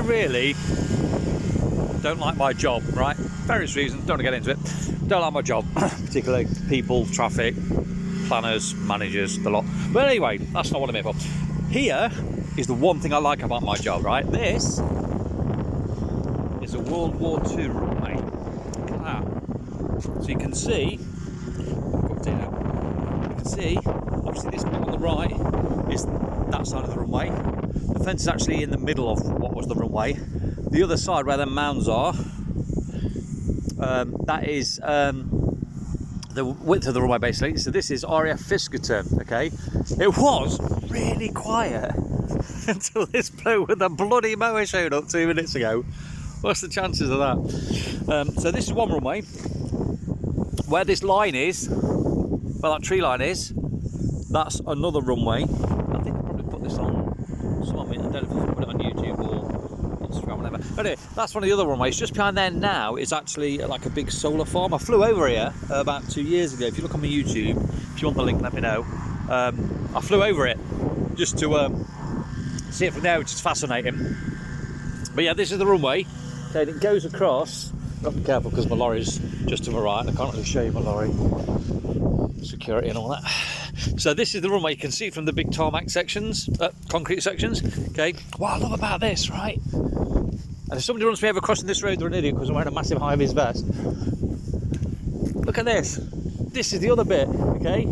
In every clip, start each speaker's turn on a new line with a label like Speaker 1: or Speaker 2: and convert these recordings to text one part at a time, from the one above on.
Speaker 1: really don't like my job, right? Various reasons, don't want to get into it. Don't like my job, particularly people, traffic, planners, managers, the lot. But anyway, that's not what I'm here for. Here is the one thing I like about my job, right? This is a World War II runway. Look at that. So you can see, obviously this bit on the right is that side of the runway. The fence is actually in the middle of what was the runway. The other side where the mounds are, that is the width of the runway basically. So this is RAF Fiskerton, okay? It was really quiet until this bloke with a bloody mower showed up 2 minutes ago. What's the chances of that? So this is one runway. Where this line is, where that tree line is, that's another runway. I think I'll probably put this on some, I don't know if I can put it on YouTube or Instagram, whatever. But anyway, that's one of the other runways. Just behind there now is actually like a big solar farm. I flew over here about 2 years ago. If you look on my YouTube, if you want the link, let me know. I flew over it just to see it from there, which is fascinating. But yeah, this is the runway. Okay, and it goes across. Got to be careful because my lorry's just to my right, and I can't really show you my lorry. Security and all that. So this is the runway. You can see from the big tarmac sections, concrete sections. Okay, what I love about this, right? And if somebody runs me over crossing this road, they're an idiot because I'm wearing a massive high-vis vest. Look at this. This is the other bit, okay?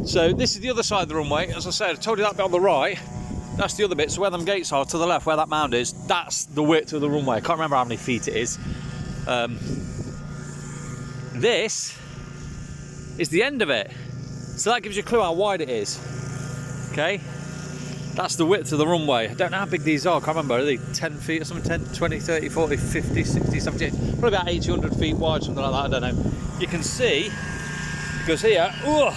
Speaker 1: So this is the other side of the runway. As I said, I told you that bit on the right. That's the other bit. So where them gates are to the left, where that mound is, that's the width of the runway. I can't remember how many feet it is. This is the end of it. So that gives you a clue how wide it is. Okay? That's the width of the runway. I don't know how big these are. I can't remember. Are they 10 feet or something? 10, 20, 30, 40, 50, 60, 70, probably about 80, 100 feet wide, something like that. I don't know. You can see, because here, I'm going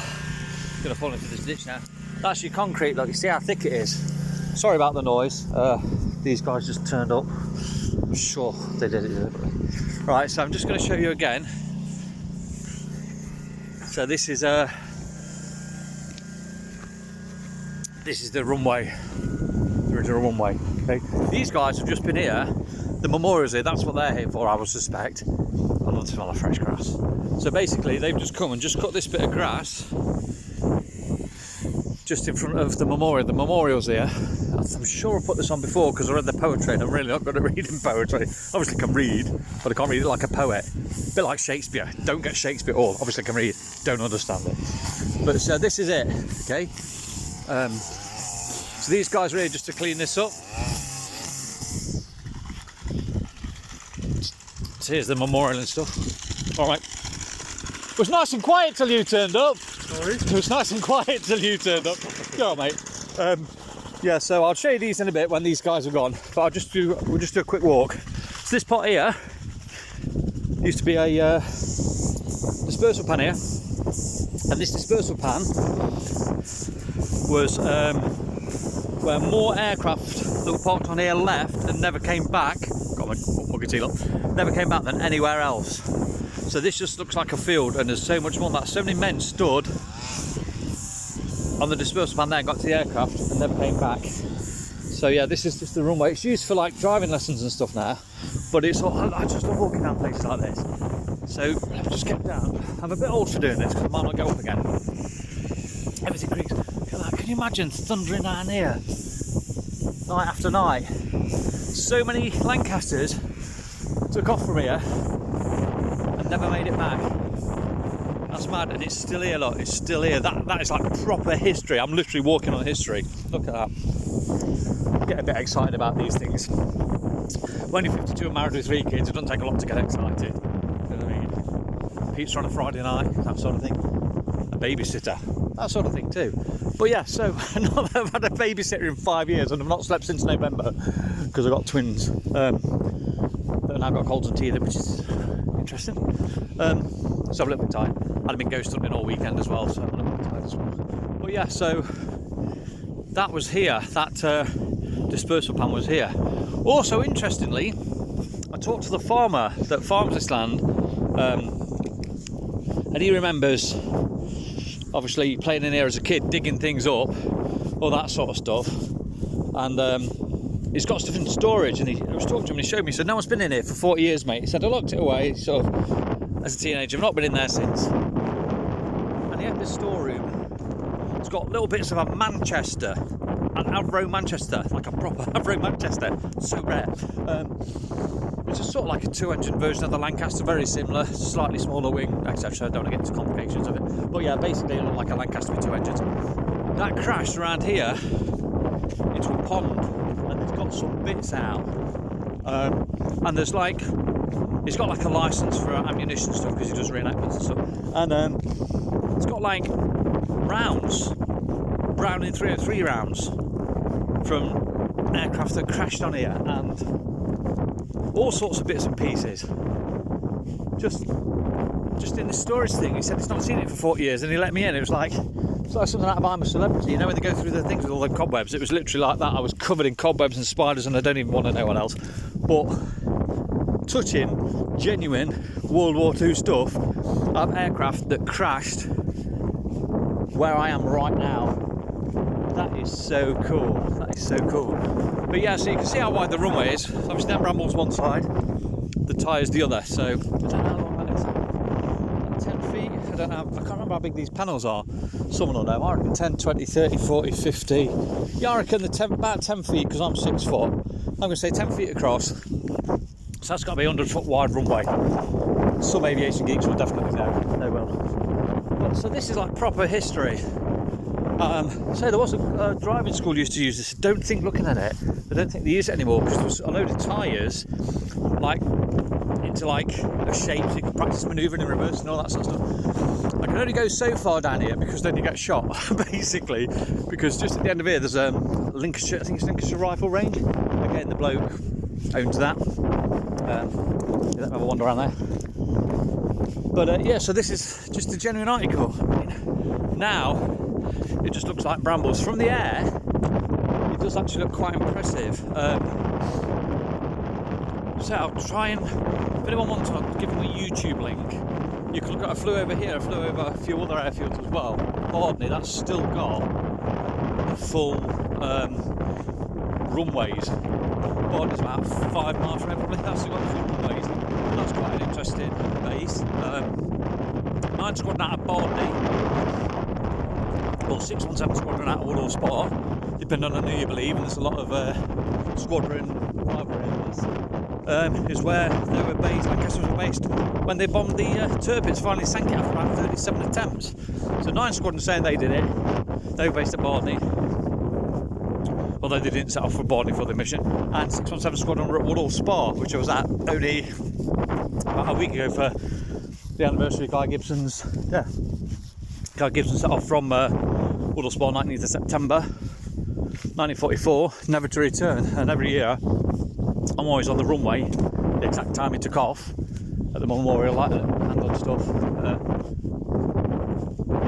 Speaker 1: to fall into this ditch now. That's your concrete. Look, you see how thick it is. Sorry about the noise. These guys just turned up. I'm sure they did it deliberately. Right, so I'm just going to show you again. So this is the runway, the original runway. Okay, these guys have just been here. The memorials here. That's what they're here for, I would suspect. I love the smell of fresh grass. So basically, they've just come and just cut this bit of grass just in front of the memorial. The memorial's here. I'm sure I put this on before because I read the poetry and I'm really not good at reading poetry. Obviously I can read, but I can't read it like a poet. A bit like Shakespeare. Don't get Shakespeare all. Obviously I can read, don't understand it. But so this is it, okay? So these guys are here just to clean this up. So here's the memorial and stuff. All right. It was nice and quiet till you turned up. Sorry? It was nice and quiet till you turned up. Go on, mate. Yeah, so I'll show you these in a bit when these guys are gone. But we'll just do a quick walk. So this pot here used to be a dispersal pan here. And this dispersal pan was where more aircraft that were parked on here left and never came back. Got my muggy teal up. Never came back than anywhere else. So this just looks like a field, and there's so much more than that. So many men stood on the dispersal pan there and got to the aircraft and never came back. So yeah, this is just the runway. It's used for like driving lessons and stuff now, but it's all, I just love walking down places like this. So let me just get down. I'm a bit old for doing this because I might not go up again. Everything creaks. Look at that. Can you imagine thundering down here night after night? So many Lancasters took off from here and never made it back. That's mad, and it's still here, look, it's still here. That is like proper history. I'm literally walking on history. Look at that. I get a bit excited about these things. I'm only 52 and married with 3 kids. It doesn't take a lot to get excited. You know what I mean? Pizza on a Friday night, that sort of thing. A babysitter, that sort of thing too. But yeah, so now that I've had a babysitter in 5 years and I've not slept since November because I've got twins that have now got colds and teething, which is interesting. So I'm a little bit tired. I've been ghost hunting all weekend as well, so I'm a little bit tired as well. But yeah, so that was here. That dispersal pan was here. Also, interestingly, I talked to the farmer that farms this land, and he remembers obviously playing in here as a kid, digging things up, all that sort of stuff. And he's got stuff in storage, and I was talking to him and he showed me, he said, no one's been in here for 40 years, mate. He said, I locked it away sort of as a teenager, I've not been in there since. And he had this storeroom. It's got little bits of a Manchester, an Avro Manchester, like a proper Avro Manchester, so rare. Which is sort of like a 2-engine version of the Lancaster, very similar, slightly smaller wing, etc. I don't want to get into complications of it. But yeah, basically it looked like a Lancaster with 2 engines. That crashed around here into a pond, and it's got some bits out. And there's like, he's got like a license for ammunition stuff because he does reenactments and stuff. And it's got like rounds, Browning 303 rounds from aircraft that crashed on here, and all sorts of bits and pieces. Just in the storage thing. He said he's not seen it for 40 years, and he let me in. It was like something out of I'm a Celebrity. You know, when they go through the things with all the cobwebs, it was literally like that. I was covered in cobwebs and spiders, and I don't even want to know what else. But touching genuine World War II stuff of aircraft that crashed where I am right now, that is so cool. That is so cool. But yeah, so you can see how wide the runway is. Obviously that brambles one side, the tyre's the other. So I don't know how long that is. Like 10 feet? I don't know. I can't remember how big these panels are. Someone will know. I reckon 10, 20, 30, 40, 50. Yeah, I reckon about 10 feet because I'm 6 foot. I'm going to say 10 feet across. So that's got to be 100 foot wide runway. Some aviation geeks will definitely know. They will. But, so this is like proper history. So there was a driving school used to use this. I don't think, looking at it, I don't think they use it anymore because there was a load of tyres like into like a shape so you can practice manoeuvring in reverse and all that sort of stuff. I can only go so far down here because then you get shot basically, because just at the end of here there's Lincolnshire, I think it's Lincolnshire Rifle Range. Again, the bloke owns that. Let me have a wander around there. But yeah, so this is just a genuine article. I mean, now it just looks like brambles. From the air, it does actually look quite impressive. So I'll try and, if anyone wants, I'll give them a YouTube link. You can look at, I flew over here, I flew over a few other airfields as well. Bardney, that's still got the full runways. Bardney's about 5 miles from probably, that's still got the full runways. That's quite an interesting base. 9 Squadron out of Bardney. Well, 617 Squadron out of Woodall Spa, depending on who you believe, and there's a lot of squadron rivalries, is where they were based, Lancaster were based, when they bombed the Tirpitz, finally sank it after about 37 attempts. So 9 Squadron saying they did it, they were based at Bardney, although they didn't set off for Bardney for the mission, and 617 Squadron were at Woodall Spa, which I was at only about a week ago for the anniversary of Guy Gibson's, Guy Gibson set off from Woodall Spa 19th of September 1944, never to return, and every year I'm always on the runway the exact time he took off at the memorial, like handled stuff.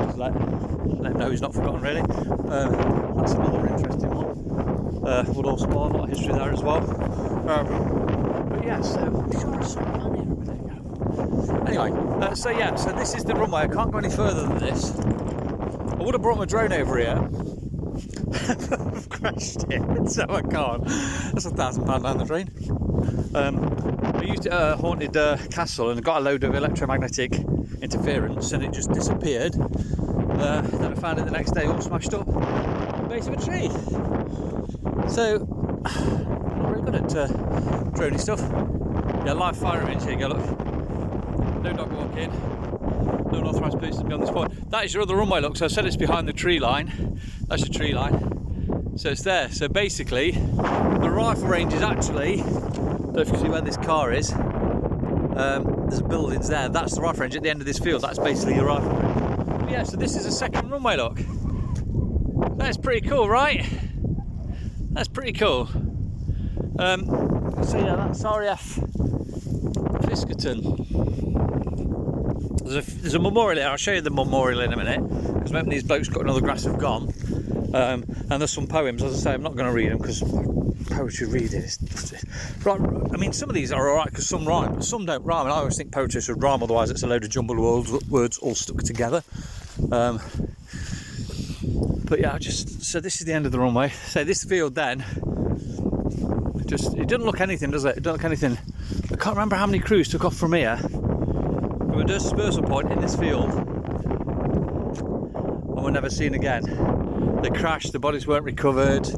Speaker 1: Just let him know he's not forgotten, really. That's another interesting one. Woodall Spa, a lot of history there as well. But yeah, so anyway, so yeah, so this is the runway. I can't go any further than this. I would have brought my drone over here. I've crashed it, so I can't. That's £1,000 down the drain. I used it at a haunted castle and got a load of electromagnetic interference, and it just disappeared. Then I found it the next day all smashed up at the base of a tree. So, I'm not very good at droney stuff. Yeah, live firing range, here you go, look. No dog walking, no unauthorised person beyond this point. That is your other runway, look. So I said it's behind the tree line. That's your tree line. So it's there. So basically, the rifle range is actually, I don't know if you can see where this car is. There's buildings there. That's the rifle range at the end of this field. That's basically your rifle range. But yeah, so this is a second runway, look. That's pretty cool, right? That's pretty cool. So yeah, that's RAF Fiskerton. There's a memorial here. I'll show you the memorial in a minute, because maybe these blokes got another grass have gone. And there's some poems. As I say, I'm not going to read them because poetry reading is right. I mean, some of these are alright because some rhyme, but some don't rhyme. And I always think poetry should rhyme, otherwise it's a load of jumbled words all stuck together. But yeah, so this is the end of the runway. So this field then just, it doesn't look anything, does it? It doesn't look anything. I can't remember how many crews took off from here, from a dispersal point in this field, and were never seen again. They crashed, the bodies weren't recovered,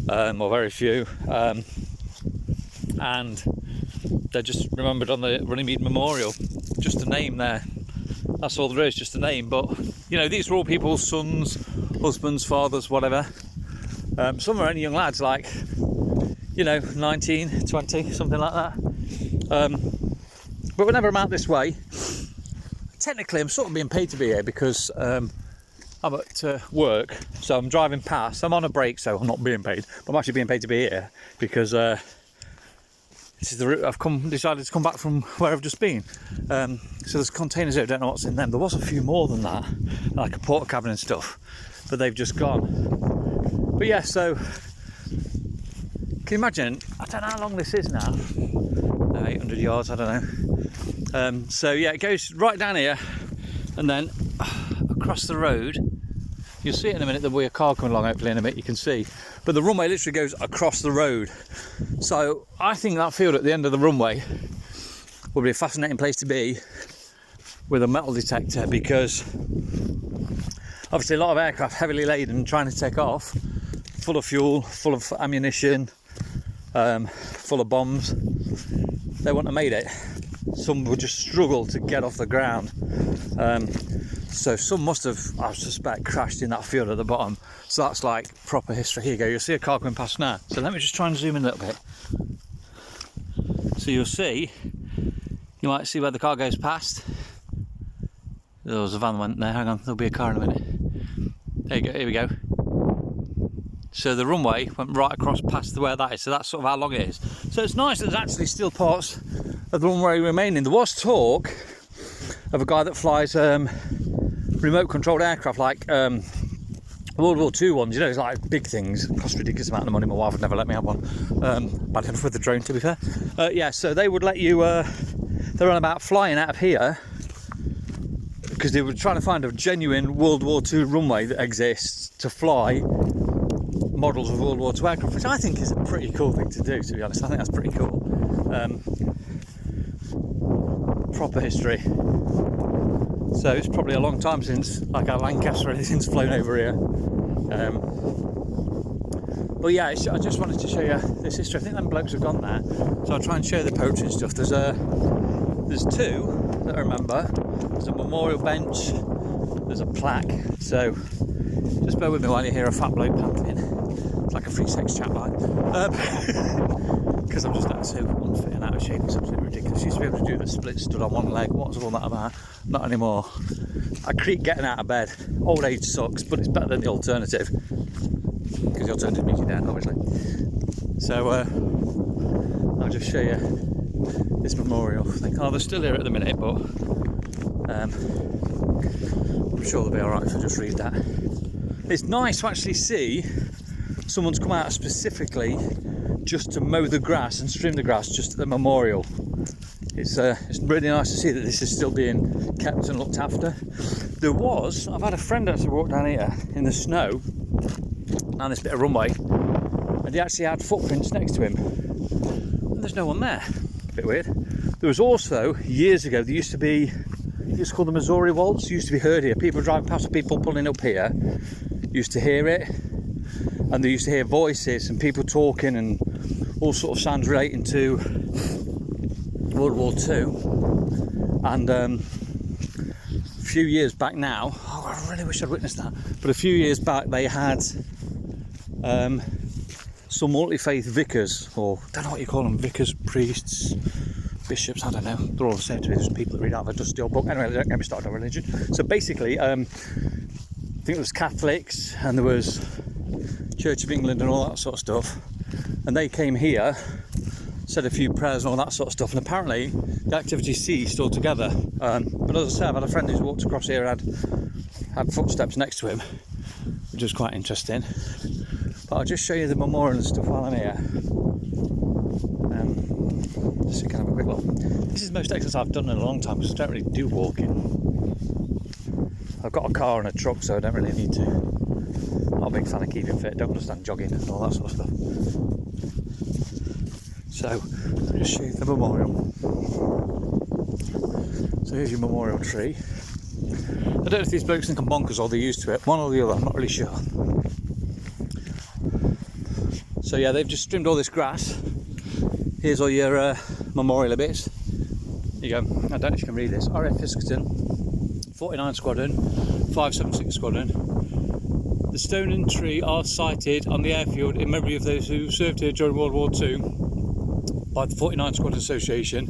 Speaker 1: or very few, and they're just remembered on the Runnymede Memorial. Just a name there. That's all there is, just a name. But you know, these were all people's sons, husbands, fathers, whatever. Some are only young lads, like, you know, 19, 20, something like that. But whenever I'm out this way, technically I'm sort of being paid to be here because I'm at work, so I'm driving past. I'm on a break, so I'm not being paid, but I'm actually being paid to be here because this is the route I've decided to come back from where I've just been. So there's containers here, I don't know what's in them. There was a few more than that, like a porta cabin and stuff, but they've just gone. But yeah, so can you imagine, I don't know how long this is now, 800 yards, I don't know. So yeah, it goes right down here and then across the road. You'll see it in a minute, there'll be a car coming along, hopefully in a bit you can see. But the runway literally goes across the road. So I think that field at the end of the runway will be a fascinating place to be with a metal detector, because obviously a lot of aircraft heavily laden trying to take off, full of fuel, full of ammunition, full of bombs. They wouldn't have made it. Some would just struggle to get off the ground. So some must have, I suspect, crashed in that field at the bottom. So that's like proper history. Here you go, you'll see a car coming past now. So let me just try and zoom in a little bit. So you'll see, you might see where the car goes past. There was a van went there, hang on, there'll be a car in a minute. There you go, here we go. So the runway went right across past where that is, so that's sort of how long it is. So it's nice that there's actually still parts of the runway remaining. There was talk of a guy that flies remote controlled aircraft, like World War II ones, you know, it's like big things, cost a ridiculous amount of money. My wife would never let me have one. Bad enough with the drone, to be fair. Yeah, so they would let you, they're on about flying out of here, because they were trying to find a genuine World War II runway that exists to fly models of World War II aircraft, which I think is a pretty cool thing to do, to be honest. I think that's pretty cool. Proper history. So it's probably a long time since, like, our Lancaster or anything's flown over here. But yeah, I just wanted to show you this history. I think them blokes have gone there, so I'll try and show the poetry and stuff. There's two that I remember. There's a memorial bench, there's a plaque. So just bear with me while you hear a fat bloke panting. It's like a free sex chat line. Because I'm just so unfit and out of shape. It's absolutely ridiculous. Used to be able to do the split stood on one leg. What's all that about? Not anymore. I creep getting out of bed. Old age sucks, but it's better than the alternative. Because the alternative means you're dead, obviously. So I'll just show you this memorial thing. Oh, they're still here at the minute, but I'm sure they'll be alright if I just read that. It's nice to actually see someone's come out specifically just to mow the grass and trim the grass just at the memorial. It's really nice to see that this is still being kept and looked after. I've had a friend actually walk down here in the snow, down this bit of runway, and he actually had footprints next to him. And there's no one there. A bit weird. There was also, years ago, there used to be, it's called the Missouri Waltz, used to be heard here. People driving past, people pulling up here, used to hear it. And they used to hear voices and people talking and all sort of sounds relating to World War II. And a few years back now, oh, I really wish I'd witnessed that, but a few years back they had some multi-faith vicars, or I don't know what you call them, vicars, priests, bishops, I don't know, they're all the same to me, there's people that read out of a dusty old book. Anyway, don't get me started on religion. So basically, I think it was Catholics and there was Church of England and all that sort of stuff, and they came here, said a few prayers and all that sort of stuff, and apparently the activity ceased altogether. But as I say, I've had a friend who's walked across here and had footsteps next to him, which was quite interesting. But I'll just show you the memorial and stuff while I'm here. Just so you can have a quick look. This is the most exercise I've done in a long time because I don't really do walking. I've got a car and a truck, so I don't really need to. Not a big fan of keeping fit, don't understand jogging and all that sort of stuff. So let me just show you the memorial. So here's your memorial tree. I don't know if these blokes think I'm bonkers or they're used to it, one or the other, I'm not really sure. So yeah, they've just trimmed all this grass. Here's all your memorial bits. There you go. I don't know if you can read this. RAF Fiskerton, 49 Squadron, 576 Squadron. The stone and tree are sited on the airfield in memory of those who served here during World War II by the 49 Squadron Association,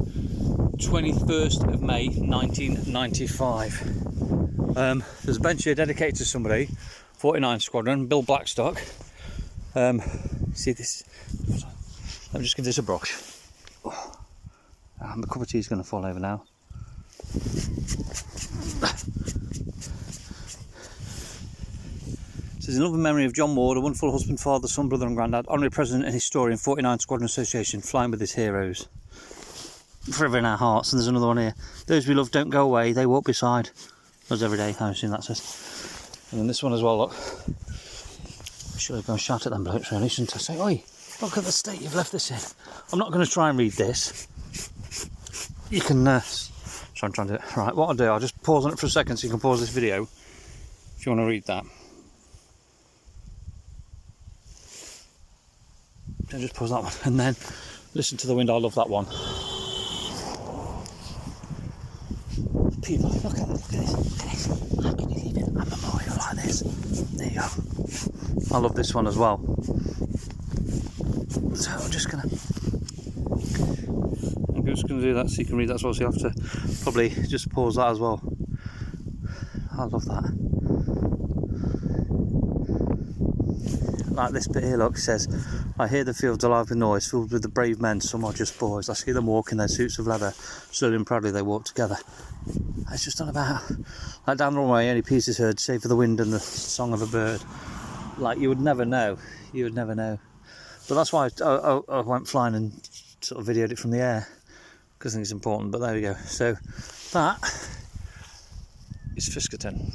Speaker 1: 21st of May 1995. There's a bench here dedicated to somebody, 49 Squadron, Bill Blackstock. See this? Let me just give this a brush. The cup of tea is going to fall over now. It says, in loving memory of John Ward, a wonderful husband, father, son, brother and granddad, honorary president and historian, 49 Squadron Association, flying with his heroes. Forever in our hearts. And there's another one here. Those we love don't go away, they walk beside us every day. I assume that says. And then this one as well, look. I should have gone and shout at them blokes really, shouldn't I? Say, oi, look at the state you've left this in. I'm not going to try and read this. You can, so I'm trying to do it. Right, what I'll do, I'll just pause on it for a second so you can pause this video if you want to read that. I'll just pause that one and then listen to the wind. I love that one. People, look at this, look at this. How can you leave it a memorial like this? There you go. I love this one as well. So I'm just going to do that so you can read that as well. So you have to probably just pause that as well. I love that. Like this bit here, look, it says, I hear the fields alive with noise, filled with the brave men, some are just boys. I see them walk in their suits of leather, slowly and proudly they walk together. It's just on about, like down the runway, only peace is heard, save for the wind and the song of a bird. Like, you would never know, But that's why I went flying and sort of videoed it from the air, because I think it's important, but there we go. So, that is Fiskerton.